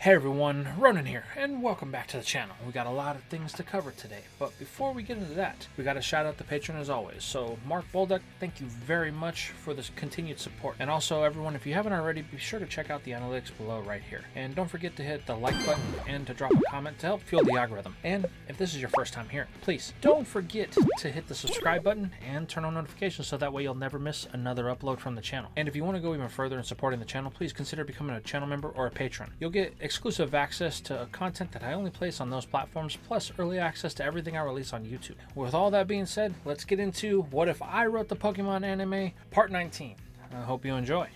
Hey everyone, Ronin here, and welcome back to the channel. We got a lot of things to cover today, but before we get into that, we got to shout out the patron as always. So Mark Bolduck, thank you very much for this continued support. And also everyone, if you haven't already, be sure to check out the analytics below right here. And don't forget to hit the like button and to drop a comment to help fuel the algorithm. And if this is your first time here, please don't forget to hit the subscribe button and turn on notifications so that way you'll never miss another upload from the channel. And if you want to go even further in supporting the channel, please consider becoming a channel member or a patron. You'll get exclusive access to content that I only place on those platforms, plus early access to everything I release on YouTube. With all that being said, let's get into What If I Wrote the Pokemon Anime, Part 19. I hope you enjoy.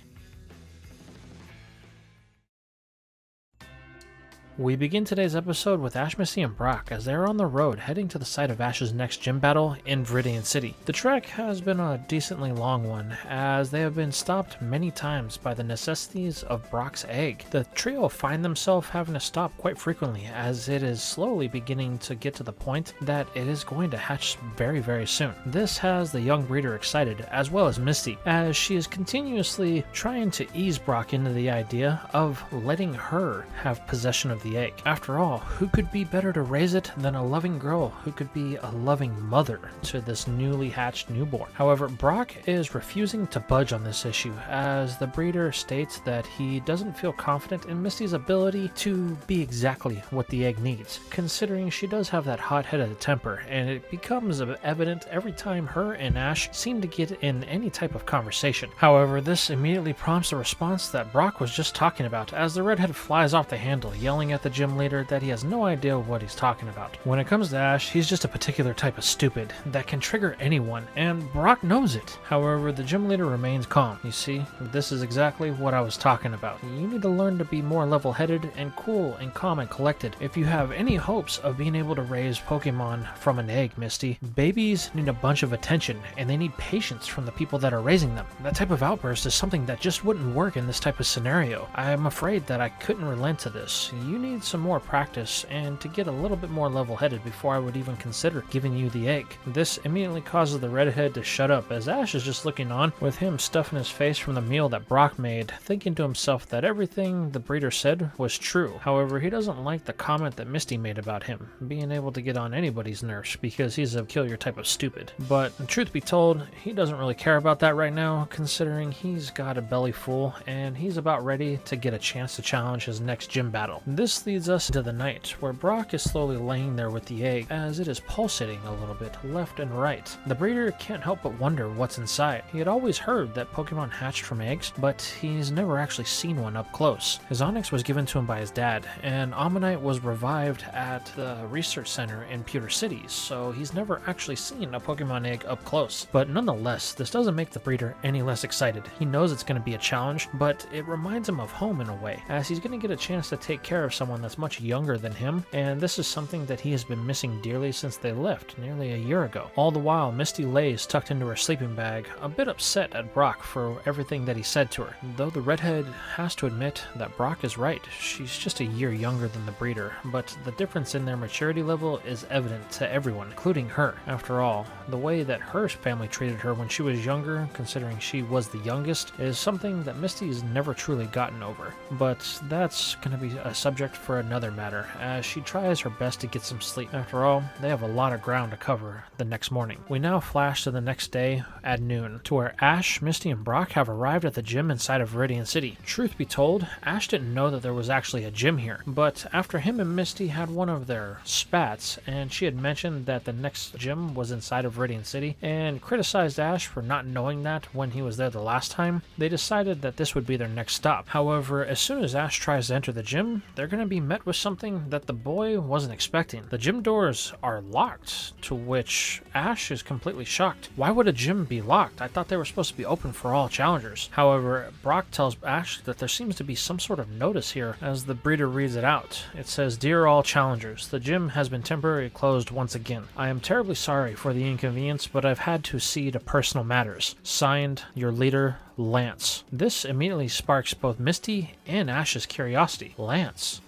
We begin today's episode with Ash, Misty, and Brock as they are on the road heading to the site of Ash's next gym battle in Viridian City. The trek has been a decently long one, as they have been stopped many times by the necessities of Brock's egg. The trio find themselves having to stop quite frequently, as it is slowly beginning to get to the point that it is going to hatch very soon. This has the young breeder excited, as well as Misty, as she is continuously trying to ease Brock into the idea of letting her have possession of the egg. After all, who could be better to raise it than a loving girl who could be a loving mother to this newly hatched newborn? However, Brock is refusing to budge on this issue, as the breeder states that he doesn't feel confident in Misty's ability to be exactly what the egg needs, considering she does have that hot-headed temper, and it becomes evident every time her and Ash seem to get in any type of conversation. However, this immediately prompts a response that Brock was just talking about, as the redhead flies off the handle, yelling at the gym leader that he has no idea what he's talking about. When it comes to Ash, he's just a particular type of stupid that can trigger anyone, and Brock knows it. However, the gym leader remains calm. You see, this is exactly what I was talking about. You need to learn to be more level-headed and cool and calm and collected if you have any hopes of being able to raise Pokemon from an egg, Misty. Babies need a bunch of attention, and they need patience from the people that are raising them. That type of outburst is something that just wouldn't work in this type of scenario. I'm afraid that I couldn't relent to this. You need some more practice and to get a little bit more level-headed before I would even consider giving you the egg. This immediately causes the redhead to shut up, as Ash is just looking on, with him stuffing his face from the meal that Brock made, thinking to himself that everything the breeder said was true. However, he doesn't like the comment that Misty made about him being able to get on anybody's nerves because he's a peculiar type of stupid. But truth be told, he doesn't really care about that right now, considering he's got a belly full and he's about ready to get a chance to challenge his next gym battle. This leads us into the night, where Brock is slowly laying there with the egg as it is pulsating a little bit left and right. The breeder can't help but wonder what's inside. He had always heard that Pokemon hatched from eggs, but he's never actually seen one up close. His Onix was given to him by his dad, and Ammonite was revived at the research center in Pewter City, so he's never actually seen a Pokemon egg up close. But nonetheless, this doesn't make the breeder any less excited. He knows it's going to be a challenge, but it reminds him of home in a way, as he's going to get a chance to take care of someone that's much younger than him, and this is something that he has been missing dearly since they left nearly a year ago. All the while, Misty lays tucked into her sleeping bag, a bit upset at Brock for everything that he said to her, though the redhead has to admit that Brock is right. She's just a year younger than the breeder, but the difference in their maturity level is evident to everyone, including her. After all, the way that her family treated her when she was younger, considering she was the youngest, is something that Misty's never truly gotten over. But that's going to be a subject for another matter, as she tries her best to get some sleep. After all, they have a lot of ground to cover the next morning. We now flash to the next day at noon, to where Ash, Misty, and Brock have arrived at the gym inside of Viridian City. Truth be told, Ash didn't know that there was actually a gym here, but after him and Misty had one of their spats, and she had mentioned that the next gym was inside of Viridian City, and criticized Ash for not knowing that when he was there the last time, they decided that this would be their next stop. However, as soon as Ash tries to enter the gym, they're going to be met with something that the boy wasn't expecting. The gym doors are locked, to which Ash is completely shocked. Why would a gym be locked? I thought they were supposed to be open for all challengers. However, Brock tells Ash that there seems to be some sort of notice here as the breeder reads it out. It says, "Dear all challengers, the gym has been temporarily closed once again. I am terribly sorry for the inconvenience, but I've had to see to personal matters. Signed, your leader, Lance. This immediately sparks both Misty and Ash's curiosity. Lance,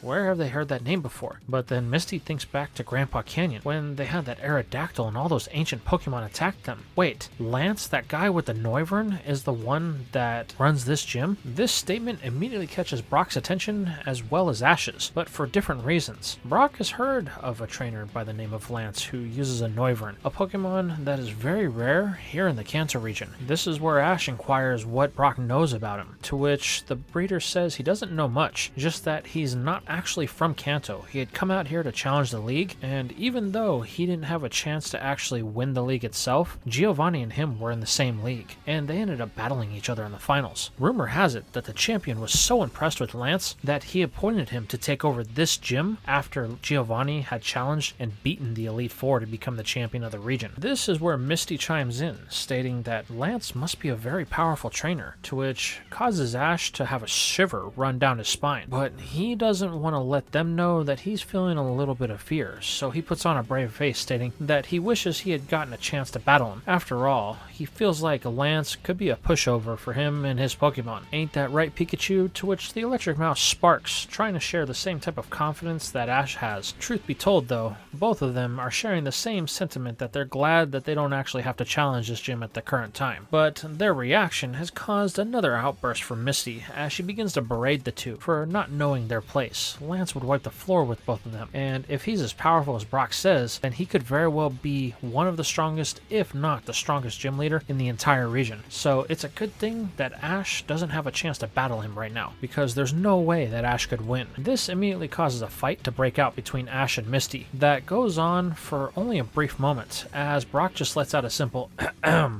where have they heard that name before? But then Misty thinks back to Grandpa Canyon when they had that Aerodactyl and all those ancient Pokemon attacked them. Wait, Lance, that guy with the Noivern, is the one that runs this gym? This statement immediately catches Brock's attention as well as Ash's, but for different reasons. Brock has heard of a trainer by the name of Lance who uses a Noivern, a Pokemon that is very rare here in the Kanto region. This is where Ash inquires what Brock knows about him, to which the breeder says he doesn't know much, just that he's not actually from Kanto. He had come out here to challenge the league, and even though he didn't have a chance to actually win the league itself, Giovanni and him were in the same league, and they ended up battling each other in the finals. Rumor has it that the champion was so impressed with Lance that he appointed him to take over this gym after Giovanni had challenged and beaten the Elite Four to become the champion of the region. This is where Misty chimes in, stating that Lance must be a very powerful trainer, to which causes Ash to have a shiver run down his spine. But he doesn't want to let them know that he's feeling a little bit of fear, so he puts on a brave face, stating that he wishes he had gotten a chance to battle him. After all, he feels like Lance could be a pushover for him and his Pokemon. Ain't that right, Pikachu? To which the Electric Mouse sparks, trying to share the same type of confidence that Ash has. Truth be told though, both of them are sharing the same sentiment that they're glad that they don't actually have to challenge this gym at the current time. But their reaction has caused another outburst from Misty as she begins to berate the two for not knowing their place. Lance would wipe the floor with both of them, and if he's as powerful as Brock says, then he could very well be one of the strongest, if not the strongest gym leader in the entire region. So it's a good thing that Ash doesn't have a chance to battle him right now, because there's no way that Ash could win. This immediately causes a fight to break out between Ash and Misty that goes on for only a brief moment, as Brock just lets out a simple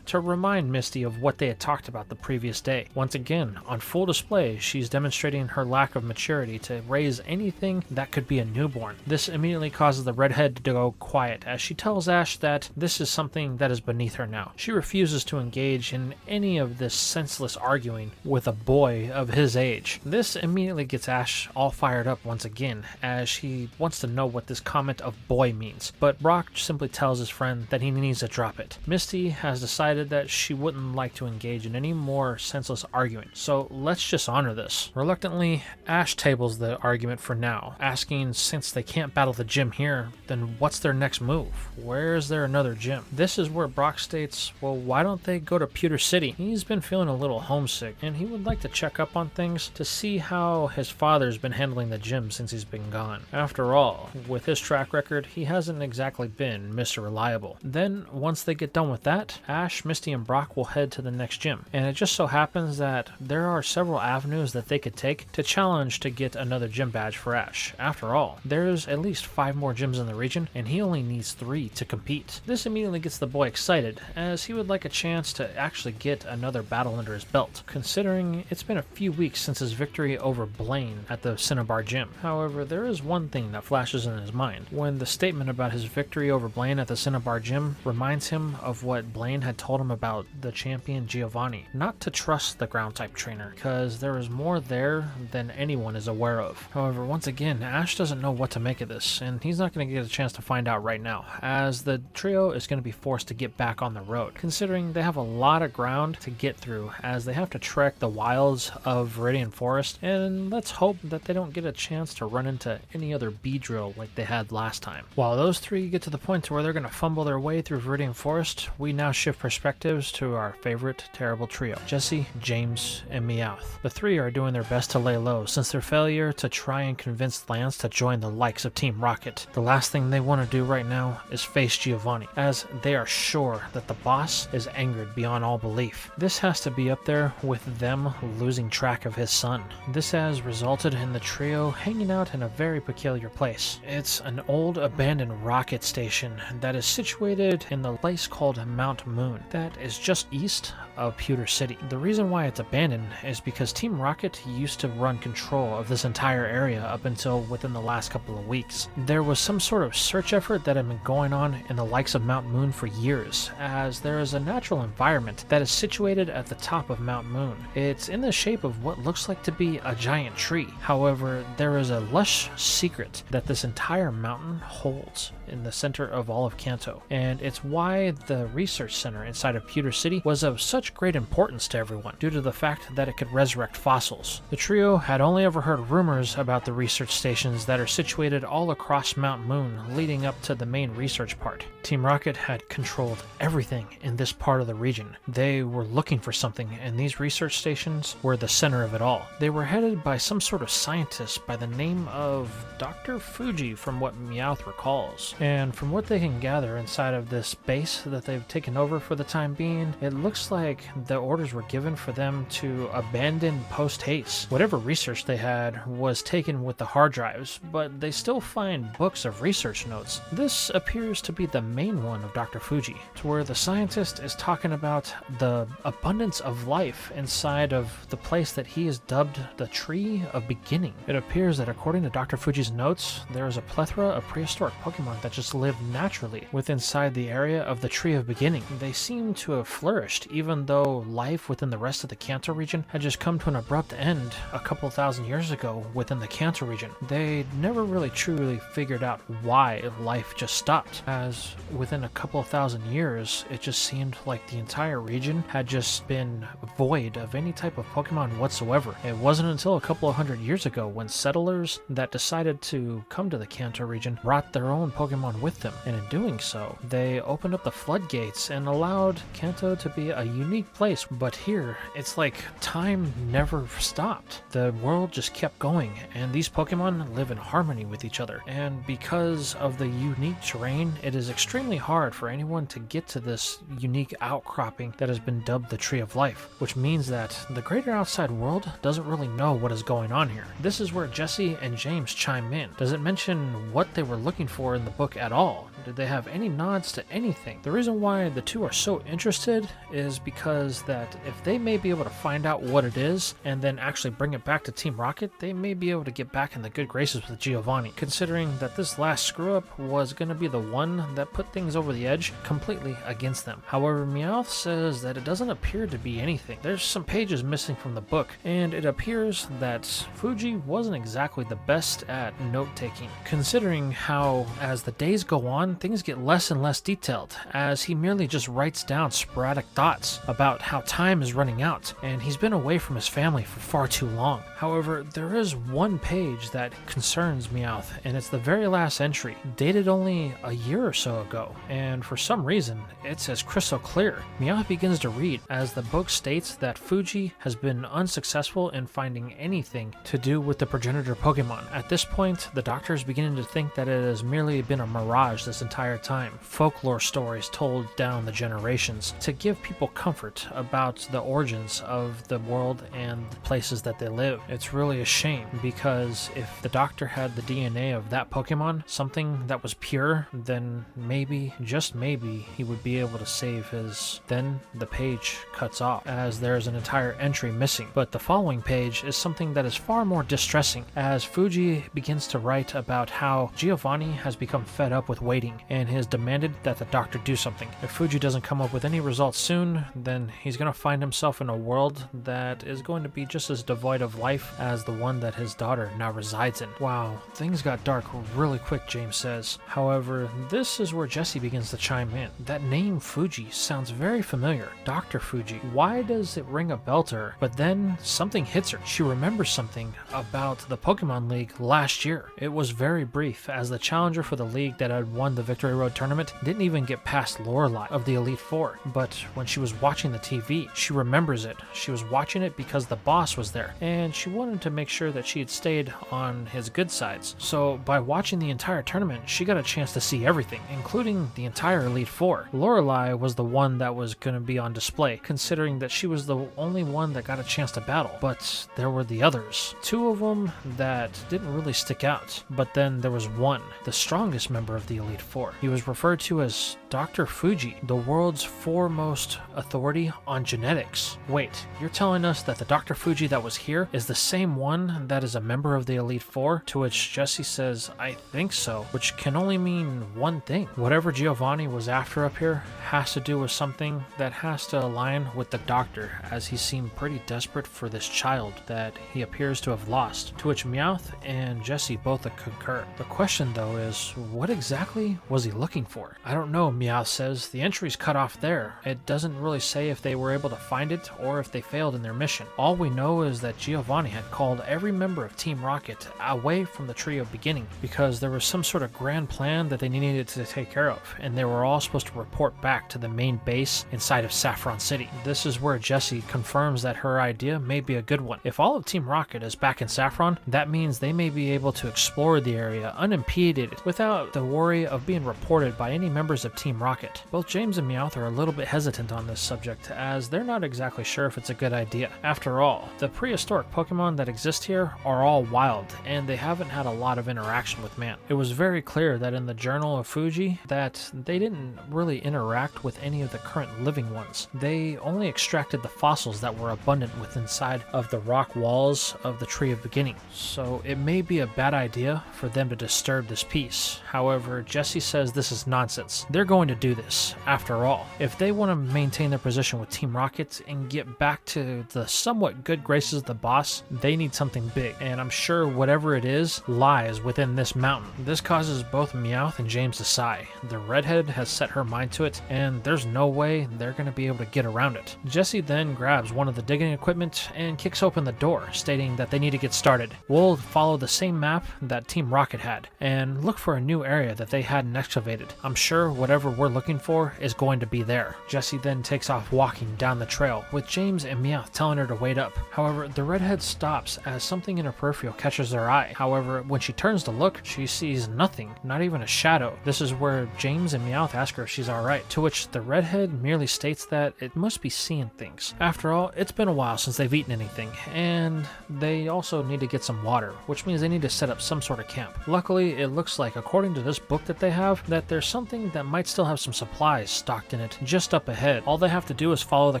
to remind Misty of what they had talked about the previous day. Once again, on full display, she's demonstrating her lack of maturity to raise anything that could be a newborn. This immediately causes the redhead to go quiet as she tells Ash that this is something that is beneath her now. She refuses to engage in any of this senseless arguing with a boy of his age. This immediately gets Ash all fired up once again, as he wants to know what this comment of boy means, but Brock simply tells his friend that he needs to drop it. Misty has decided that she wouldn't like to engage in any more senseless arguing, so let's just honor this. Reluctantly, Ash tables the argument for now, asking since they can't battle the gym here, then what's their next move? Where is there another gym? This is where Brock states, well, why don't they go to Pewter City? He's been feeling a little homesick, and he would like to check up on things to see how his father's been handling the gym since he's been gone. After all, with his track record, he hasn't exactly been Mr. Reliable. Then, once they get done with that, Ash, Misty, and Brock will head to the next gym, and it just so happens that there are several avenues that they could take to challenge to get another gym badge for Ash. After all, there's at least 5 more gyms in the region, and he only needs 3 to compete. This immediately gets the boy excited, as he would like a chance to actually get another battle under his belt, considering it's been a few weeks since his victory over Blaine at the Cinnabar gym. However, there is one thing that flashes in his mind when the statement about his victory over Blaine at the Cinnabar gym reminds him of what Blaine had told him about the champion Giovanni, not to trust the ground type trainer, because there is more there than anyone is aware of. However, once again, Ash doesn't know what to make of this, and he's not going to get a chance to find out right now, as the trio is going to be forced to get back on the road, considering they have a lot of ground to get through, as they have to trek the wilds of Viridian Forest, and let's hope that they don't get a chance to run into any other Beedrill like they had last time. While those 3 get to the point where they're going to fumble their way through Viridian Forest, we now shift perspectives to our favorite terrible trio, Jesse, James, and Meowth. The 3 are doing their best to lay low since their failure to try and convince Lance to join the likes of Team Rocket. The last thing they want to do right now is face Giovanni, as they are sure that the boss is angered beyond all belief. This has to be up there with them losing track of his son. This has resulted in the trio hanging out in a very peculiar place. It's an old abandoned rocket station that is situated in the place called Mount Moon that is just east of Pewter City. The reason why it's abandoned is because Team Rocket used to run control of this entire area up until within the last couple of weeks. There was some sort of search effort that had been going on in the likes of Mount Moon for years, as there is a natural environment that is situated at the top of Mount Moon. It's in the shape of what looks like to be a giant tree. However, there is a lush secret that this entire mountain holds in the center of all of Kanto, and it's why the research center inside of Pewter City was of such such great importance to everyone due to the fact that it could resurrect fossils. The trio had only ever heard rumors about the research stations that are situated all across Mount Moon leading up to the main research part. Team Rocket had controlled everything in this part of the region. They were looking for something, and these research stations were the center of it all. They were headed by some sort of scientist by the name of Dr. Fuji, from what Meowth recalls. And from what they can gather inside of this base that they've taken over for the time being, it looks like the orders were given for them to abandon post-haste. Whatever research they had was taken with the hard drives, but they still find books of research notes. This appears to be the main one of Dr. Fuji, to where the scientist is talking about the abundance of life inside of the place that he has dubbed the Tree of Beginning. It appears that according to Dr. Fuji's notes, there is a plethora of prehistoric Pokemon that just live naturally within inside the area of the Tree of Beginning. They seem to have flourished, even though life within the rest of the Kanto region had just come to an abrupt end a couple thousand years ago within the Kanto region. They never really truly figured out why life just stopped, as within a couple thousand years, it just seemed like the entire region had just been void of any type of Pokemon whatsoever. It wasn't until a couple of hundred years ago when settlers that decided to come to the Kanto region brought their own Pokemon with them, and in doing so, they opened up the floodgates and allowed Kanto to be a unique place. But here, it's like time never stopped. The world just kept going, and these Pokemon live in harmony with each other. And because of the unique terrain, it is extremely hard for anyone to get to this unique outcropping that has been dubbed the Tree of Life, which means that the greater outside world doesn't really know what is going on here. This is where Jesse and James chime in. Does it mention what they were looking for in the book at all? Did they have any nods to anything? The reason why the two are so interested is because that if they may be able to find out what it is and then actually bring it back to Team Rocket, they may be able to get back in the good graces with Giovanni, considering that this last screw-up was going to be the one that put things over the edge completely against them. However, Meowth says that it doesn't appear to be anything. There's some pages missing from the book, and it appears that Fuji wasn't exactly the best at note-taking, considering how as the days go on, things get less and less detailed, as he merely just writes down sporadic thoughts about how time is running out, and he's been away from his family for far too long. However, there is one page that concerns Meowth, and it's the very last entry, dated only a year or so ago, and for some reason, it says crystal clear. Meowth begins to read, as the book states that Fuji has been unsuccessful in finding anything to do with the progenitor Pokemon. At this point, the doctor is beginning to think that it has merely been a mirage this entire time, folklore stories told down the generations to give people comfort about the origins of the world and the places that they live. It's really a shame, because if the doctor had the DNA of that Pokemon, something that was pure, then maybe, just maybe, he would be able to save his... Then the page cuts off, as there's an entire entry missing. But the following page is something that is far more distressing, as Fuji begins to write about how Giovanni has become fed up with waiting, and has demanded that the doctor do something. If Fuji doesn't come up with any results soon, then he's going to find himself in a world that is going to be just as devoid of life as the one that his daughter now resides in. Wow, things got dark really quick, James says. However, this is where Jesse begins to chime in. That name Fuji sounds very familiar. Dr. Fuji. Why does it ring a bell to her? But then something hits her. She remembers something about the Pokemon League last year. It was very brief, as the challenger for the league that had won the Victory Road tournament didn't even get past Lorelei of the Elite Four. But when she was watching the TV, she remembers it. She was watching it because the boss was there, and she wanted to make sure that she had stayed on his good sides. So by watching the entire tournament, she got a chance to see everything, including the entire Elite Four. Lorelei was the one that was going to be on display, considering that she was the only one that got a chance to battle. But there were the others. Two of them that didn't really stick out. But then there was one, the strongest member of the Elite Four. He was referred to as Dr. Fuji, the world's foremost authority on genetics. Wait, you're telling us that the Dr. Fuji that was here is the same one that is a member of the Elite Four? To which Jesse says, I think so, which can only mean one thing. Whatever Giovanni was after up here has to do with something that has to align with the doctor, as he seemed pretty desperate for this child that he appears to have lost. To which Meowth and Jesse both concur. The question though is, what exactly exactly was he looking for? I don't know, Meowth says. The entry's cut off there. It doesn't really say if they were able to find it or if they failed in their mission. All we know is that Giovanni had called every member of Team Rocket away from the Tree of Beginning because there was some sort of grand plan that they needed to take care of, and they were all supposed to report back to the main base inside of Saffron City. This is where Jessie confirms that her idea may be a good one. If all of Team Rocket is back in Saffron, that means they may be able to explore the area unimpeded without the worry of being reported by any members of Team Rocket. Both James and Meowth are a little bit hesitant on this subject, as they're not exactly sure if it's a good idea. After all, the prehistoric Pokemon that exist here are all wild, and they haven't had a lot of interaction with man. It was very clear that in the Journal of Fuji that they didn't really interact with any of the current living ones. They only extracted the fossils that were abundant within inside of the rock walls of the Tree of Beginning, so it may be a bad idea for them to disturb this peace. However, Jessie says this is nonsense. They're going to do this, after all. If they want to maintain their position with Team Rocket and get back to the somewhat good graces of the boss, they need something big, and I'm sure whatever it is lies within this mountain. This causes both Meowth and James to sigh. The redhead has set her mind to it, and there's no way they're going to be able to get around it. Jessie then grabs one of the digging equipment and kicks open the door, stating that they need to get started. We'll follow the same map that Team Rocket had and look for a new area that they hadn't excavated. I'm sure whatever we're looking for is going to be there. Jessie then takes off walking down the trail, with James and Meowth telling her to wait up. However, the redhead stops as something in her peripheral catches her eye. However, when she turns to look, she sees nothing, not even a shadow. This is where James and Meowth ask her if she's alright, to which the redhead merely states that it must be seeing things. After all, it's been a while since they've eaten anything, and they also need to get some water, which means they need to set up some sort of camp. Luckily, it looks like, according to this book that they have, that there's something that might still have some supplies stocked in it just up ahead. All they have to do is follow the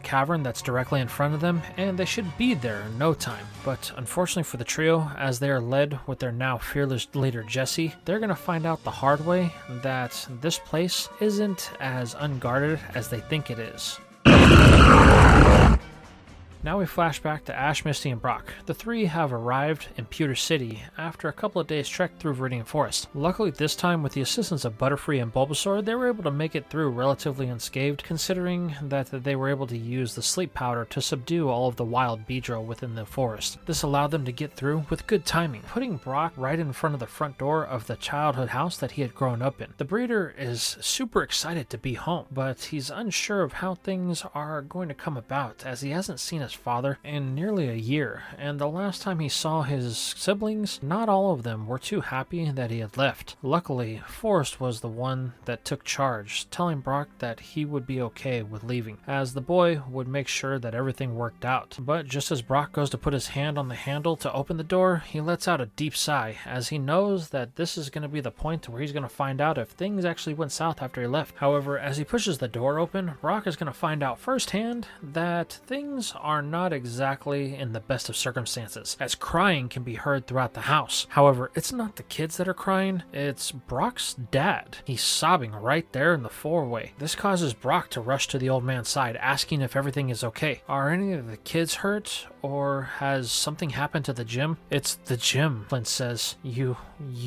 cavern that's directly in front of them, and they should be there in no time. But unfortunately for the trio, as they are led with their now fearless leader Jessie, they're going to find out the hard way that this place isn't as unguarded as they think it is. Now we flash back to Ash, Misty, and Brock. The three have arrived in Pewter City after a couple of days trek through Viridian Forest. Luckily this time, with the assistance of Butterfree and Bulbasaur, they were able to make it through relatively unscathed, considering that they were able to use the sleep powder to subdue all of the wild Beedrill within the forest. This allowed them to get through with good timing, putting Brock right in front of the front door of the childhood house that he had grown up in. The breeder is super excited to be home, but he's unsure of how things are going to come about, as he hasn't seen his father in nearly a year, and the last time he saw his siblings, not all of them were too happy that he had left. Luckily, Forrest was the one that took charge, telling Brock that he would be okay with leaving, as the boy would make sure that everything worked out. But just as Brock goes to put his hand on the handle to open the door, he lets out a deep sigh, as he knows that this is going to be the point where he's going to find out if things actually went south after he left. However, as he pushes the door open, Brock is going to find out firsthand that things are not exactly in the best of circumstances, as crying can be heard throughout the house. However, it's not the kids that are crying, it's Brock's dad. He's sobbing right there in the four-way. This causes Brock to rush to the old man's side, asking if everything is okay. Are any of the kids hurt, or has something happened to the gym? It's the gym, Flint says. You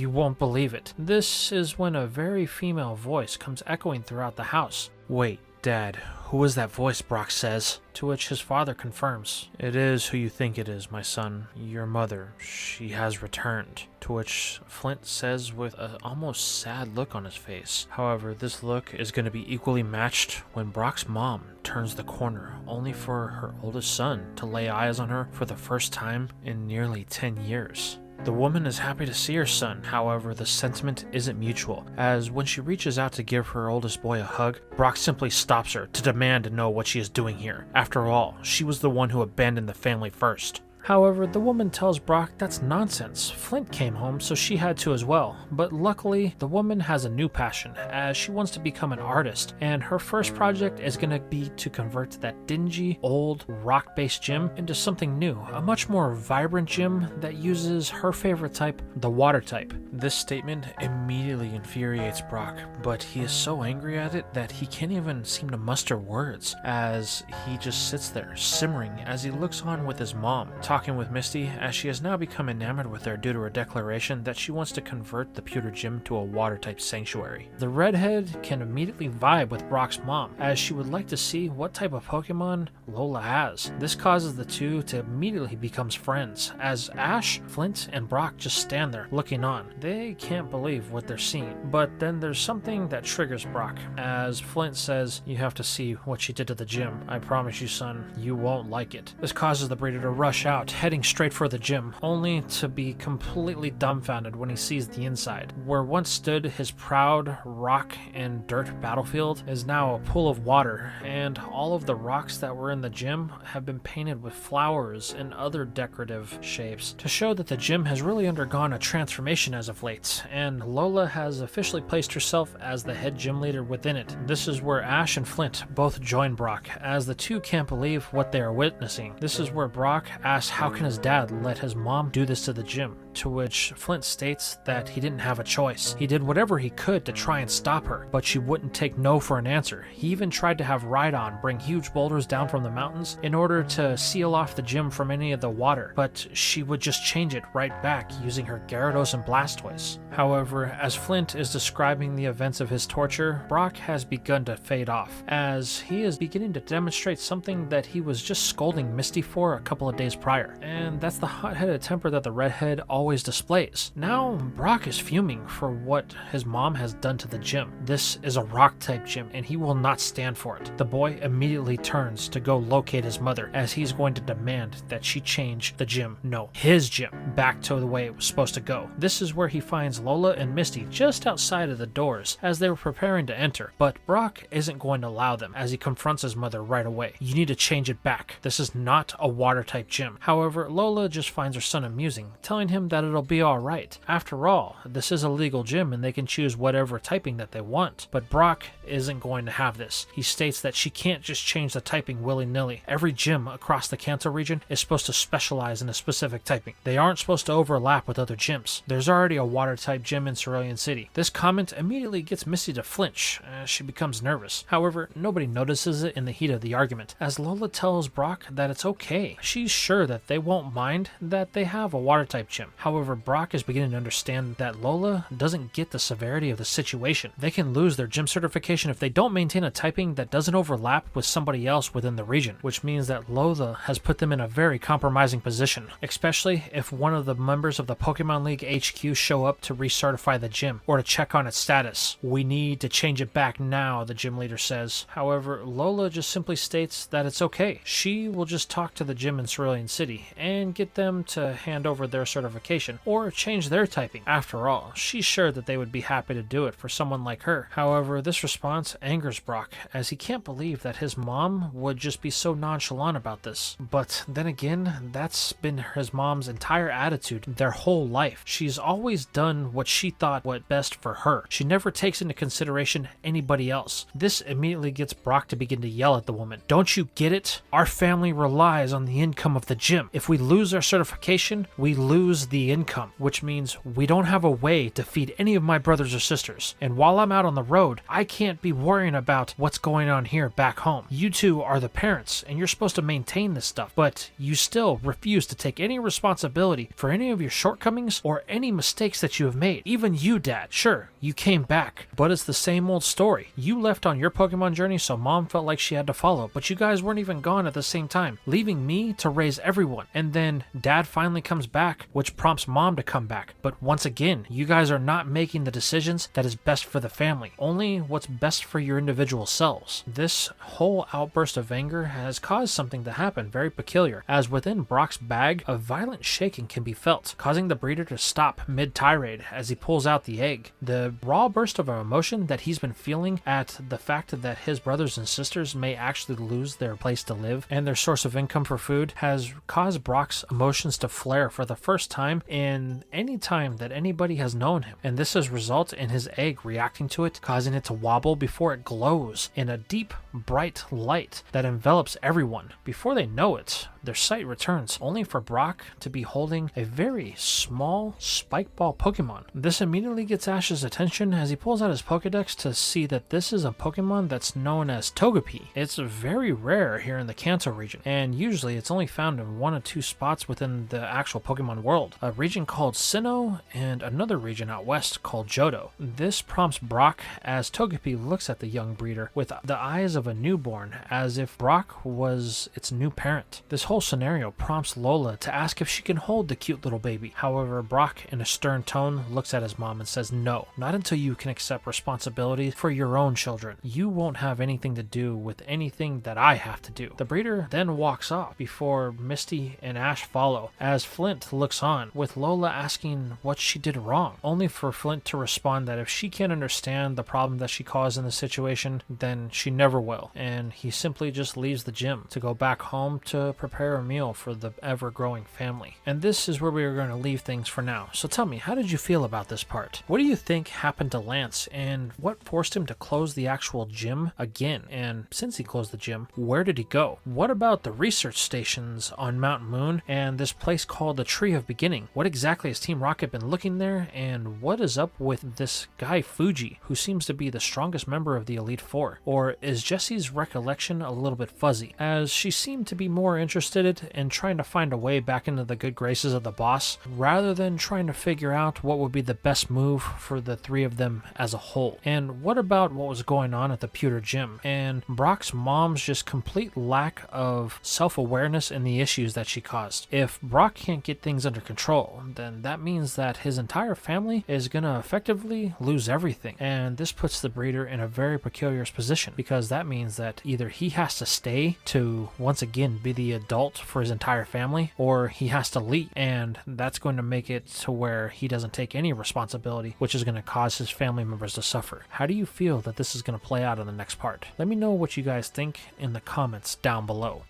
won't believe it. This is when a very female voice comes echoing throughout the house. Wait, Dad, who is that voice? Brock says, to which his father confirms. It is who you think it is, my son. Your mother. She has returned. To which Flint says with an almost sad look on his face. However, this look is going to be equally matched when Brock's mom turns the corner, only for her oldest son to lay eyes on her for the first time in nearly 10 years. The woman is happy to see her son, however the sentiment isn't mutual, as when she reaches out to give her oldest boy a hug, Brock simply stops her to demand to know what she is doing here. After all, she was the one who abandoned the family first. However, the woman tells Brock that's nonsense. Flint came home, so she had to as well. But luckily, the woman has a new passion, as she wants to become an artist, and her first project is going to be to convert that dingy, old, rock-based gym into something new, a much more vibrant gym that uses her favorite type, the water type. This statement immediately infuriates Brock, but he is so angry at it that he can't even seem to muster words, as he just sits there, simmering as he looks on with his mom, talking talking with Misty, as she has now become enamored with her due to her declaration that she wants to convert the Pewter Gym to a water-type sanctuary. The redhead can immediately vibe with Brock's mom, as she would like to see what type of Pokemon Lola has. This causes the two to immediately become friends, as Ash, Flint, and Brock just stand there looking on. They can't believe what they're seeing. But then there's something that triggers Brock, as Flint says, "You have to see what she did to the gym. I promise you, son, you won't like it." This causes the breeder to rush out, heading straight for the gym, only to be completely dumbfounded when he sees the inside. Where once stood his proud rock and dirt battlefield is now a pool of water, and all of the rocks that were in the gym have been painted with flowers and other decorative shapes to show that the gym has really undergone a transformation as of late, and Lola has officially placed herself as the head gym leader within it. This is where Ash and Flint both join Brock, as the two can't believe what they are witnessing. This is where Brock asks how can his dad let his mom do this to the gym, to which Flint states that he didn't have a choice. He did whatever he could to try and stop her, but she wouldn't take no for an answer. He even tried to have Rhydon bring huge boulders down from the mountains in order to seal off the gym from any of the water, but she would just change it right back using her Gyarados and Blastoise. However, as Flint is describing the events of his torture, Brock has begun to fade off, as he is beginning to demonstrate something that he was just scolding Misty for a couple of days prior, and that's the hot-headed temper that the redhead always displays. Now, Brock is fuming for what his mom has done to the gym. This is a rock-type gym, and he will not stand for it. The boy immediately turns to go locate his mother, as he's going to demand that she change the gym, no, his gym, back to the way it was supposed to go. This is where he finds Lola and Misty just outside of the doors as they were preparing to enter, but Brock isn't going to allow them, as he confronts his mother right away. "You need to change it back. This is not a water-type gym." However, Lola just finds her son amusing, telling him that it'll be alright. After all, this is a legal gym and they can choose whatever typing that they want. But Brock isn't going to have this. He states that she can't just change the typing willy-nilly. Every gym across the Kanto region is supposed to specialize in a specific typing. They aren't supposed to overlap with other gyms. There's already a water-type gym in Viridian City. This comment immediately gets Misty to flinch, as she becomes nervous. However, nobody notices it in the heat of the argument, as Lola tells Brock that it's okay. She's sure that they won't mind that they have a water-type gym. However, Brock is beginning to understand that Lola doesn't get the severity of the situation. They can lose their gym certification if they don't maintain a typing that doesn't overlap with somebody else within the region, which means that Lola has put them in a very compromising position, especially if one of the members of the Pokemon League HQ show up to recertify the gym or to check on its status. "We need to change it back now," the gym leader says. However, Lola just simply states that it's okay. She will just talk to the gym in Viridian City and get them to hand over their certification or change their typing. After all, she's sure that they would be happy to do it for someone like her. However, this response angers Brock, as he can't believe that his mom would just be so nonchalant about this. But then again, that's been his mom's entire attitude their whole life. She's always done what she thought was best for her. She never takes into consideration anybody else. This immediately gets Brock to begin to yell at the woman. "Don't you get it? Our family relies on the income of the gym. If we lose our certification, we lose the income, which means we don't have a way to feed any of my brothers or sisters. And while I'm out on the road, I can't be worrying about what's going on here back home. You two are the parents, and you're supposed to maintain this stuff, but you still refuse to take any responsibility for any of your shortcomings or any mistakes that you have made. Even you, Dad. Sure, you came back, but it's the same old story. You left on your Pokemon journey, so Mom felt like she had to follow, but you guys weren't even gone at the same time, leaving me to raise everyone. And then Dad finally comes back, which prompts Mom to come back. But once again, you guys are not making the decisions that is best for the family, only what's best for your individual selves." This whole outburst of anger has caused something to happen very peculiar, as within Brock's bag, a violent shaking can be felt, causing the breeder to stop mid-tirade as he pulls out the egg. The raw burst of emotion that he's been feeling at the fact that his brothers and sisters may actually lose their place to live and their source of income for food has caused Brock's emotions to flare for the first time in any time that anybody has known him, and this has resulted in his egg reacting to it, causing it to wobble before it glows in a deep, bright light that envelops everyone. Before they know it, their sight returns, only for Brock to be holding a very small spike ball Pokemon. This immediately gets Ash's attention as he pulls out his Pokedex to see that this is a Pokemon that's known as Togepi. It's very rare here in the Kanto region, and usually it's only found in 1 or 2 spots within the actual Pokemon world. A region called Sinnoh and another region out west called Johto. This prompts Brock as Togepi looks at the young breeder with the eyes of a newborn, as if Brock was its new parent. This whole scenario prompts Lola to ask if she can hold the cute little baby. However, Brock, in a stern tone, looks at his mom and says, "No, not until you can accept responsibility for your own children. You won't have anything to do with anything that I have to do." The breeder then walks off before Misty and Ash follow, as Flint looks on, with Lola asking what she did wrong, only for Flint to respond that if she can't understand the problem that she caused in the situation, then she never will, and he simply just leaves the gym to go back home to prepare a meal for the ever-growing family. And this is where we are going to leave things for now. So tell me, how did you feel about this part? What do you think happened to Lance, and what forced him to close the actual gym again? And since he closed the gym, where did he go? What about the research stations on Mount Moon and this place called the Tree of Beginning? What exactly has Team Rocket been looking there, and what is up with this guy Fuji, who seems to be the strongest member of the Elite Four? Or is Jessie's recollection a little bit fuzzy, as she seemed to be more interested in trying to find a way back into the good graces of the boss, rather than trying to figure out what would be the best move for the 3 of them as a whole? And what about what was going on at the Pewter gym, and Brock's mom's just complete lack of self-awareness in the issues that she caused? If Brock can't get things under control, then that means that his entire family is gonna effectively lose everything, and this puts the breeder in a very peculiar position, because that means that either he has to stay to once again be the adult for his entire family, or he has to leave, and that's going to make it to where he doesn't take any responsibility, which is going to cause his family members to suffer. How do you feel that this is going to play out in the next part? Let me know what you guys think in the comments down below.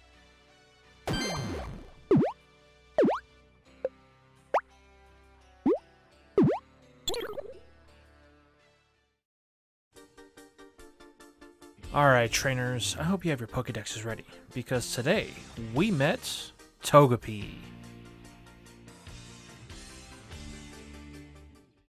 Alright trainers, I hope you have your Pokedexes ready, because today we met Togepi.